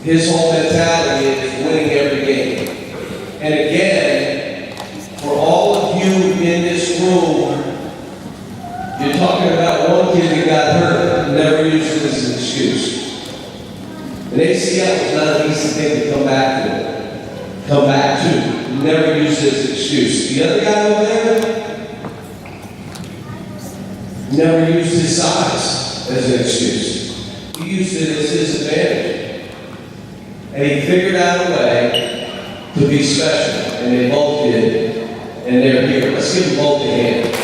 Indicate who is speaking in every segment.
Speaker 1: His whole mentality is winning every game. And again, for all of you in this room, you're talking about one kid that got hurt and never used it as an excuse. An ACL is not an easy thing to come back to. Never used it as an excuse. The other guy over there never used his size as an excuse. He used it as his advantage. And he figured out a way to be special. And they both did. And they're here. Let's give them both a hand.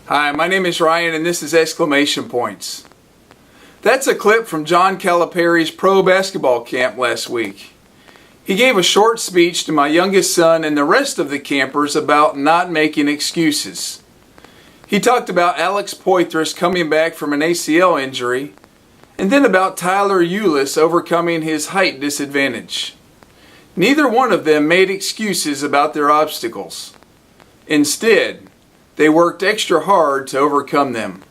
Speaker 2: Hi, my name is Ryan and this is Exclamation Points. That's a clip from John Calipari's pro basketball camp last week. He gave a short speech to my youngest son and the rest of the campers about not making excuses. He talked about Alex Poitras coming back from an ACL injury, and then about Tyler Ulis overcoming his height disadvantage. Neither one of them made excuses about their obstacles. Instead, they worked extra hard to overcome them.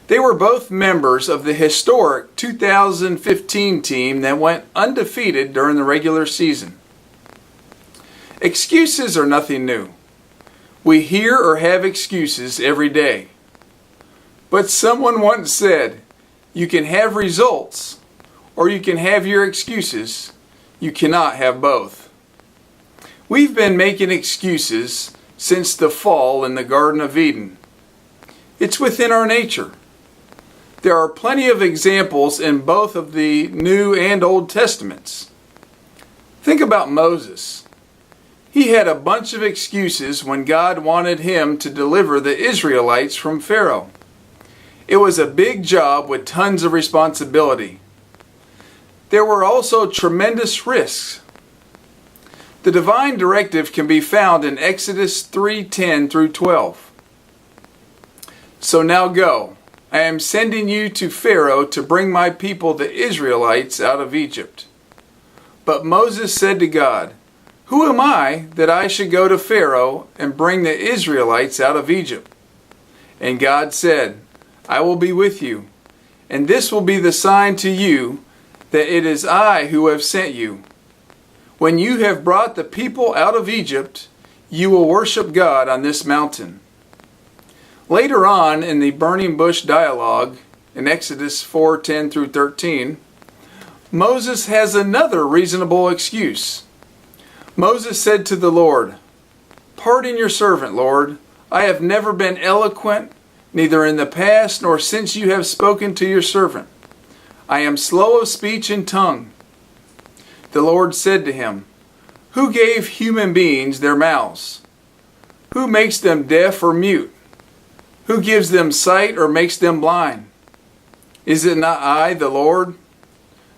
Speaker 2: They were both members of the historic 2015 team that went undefeated during the regular season. Excuses are nothing new. We hear or have excuses every day. But someone once said, you can have results or you can have your excuses. You cannot have both. We've been making excuses since the fall in the Garden of Eden. It's within our nature. There are plenty of examples in both of the New and Old Testaments. Think about Moses. He had a bunch of excuses when God wanted him to deliver the Israelites from Pharaoh. It was a big job with tons of responsibility. There were also tremendous risks. The divine directive can be found in Exodus 3:10 through 12. So now go. I am sending you to Pharaoh to bring my people, the Israelites, out of Egypt. But Moses said to God, who am I that I should go to Pharaoh and bring the Israelites out of Egypt? And God said, I will be with you, and this will be the sign to you that it is I who have sent you. When you have brought the people out of Egypt, you will worship God on this mountain. Later on in the burning bush dialogue, in Exodus 4:10 through 13, Moses has another reasonable excuse. Moses said to the Lord, pardon your servant, Lord. I have never been eloquent, neither in the past nor since you have spoken to your servant. I am slow of speech and tongue. The Lord said to him, who gave human beings their mouths? Who makes them deaf or mute? Who gives them sight or makes them blind? Is it not I, the Lord?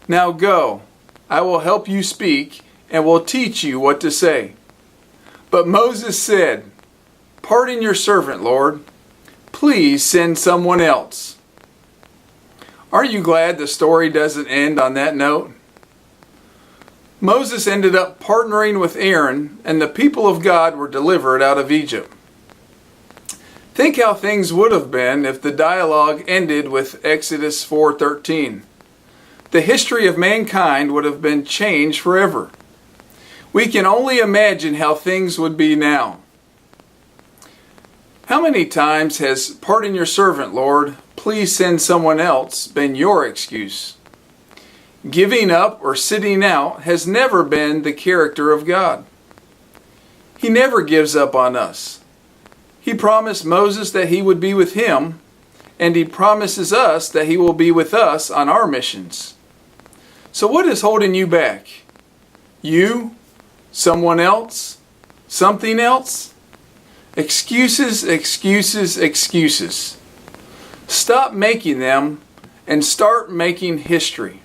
Speaker 2: Now go, I will help you speak and will teach you what to say. But Moses said, pardon your servant, Lord. Please send someone else. Aren't you glad the story doesn't end on that note? Moses ended up partnering with Aaron, and the people of God were delivered out of Egypt. Think how things would have been if the dialogue ended with Exodus 4:13. The history of mankind would have been changed forever. We can only imagine how things would be now. How many times has pardon your servant, Lord, please send someone else been your excuse? Giving up or sitting out has never been the character of God. He never gives up on us. He promised Moses that he would be with him, and he promises us that he will be with us on our missions. So what is holding you back? You? Someone else? Something else? Excuses, excuses, excuses. Stop making them and start making history.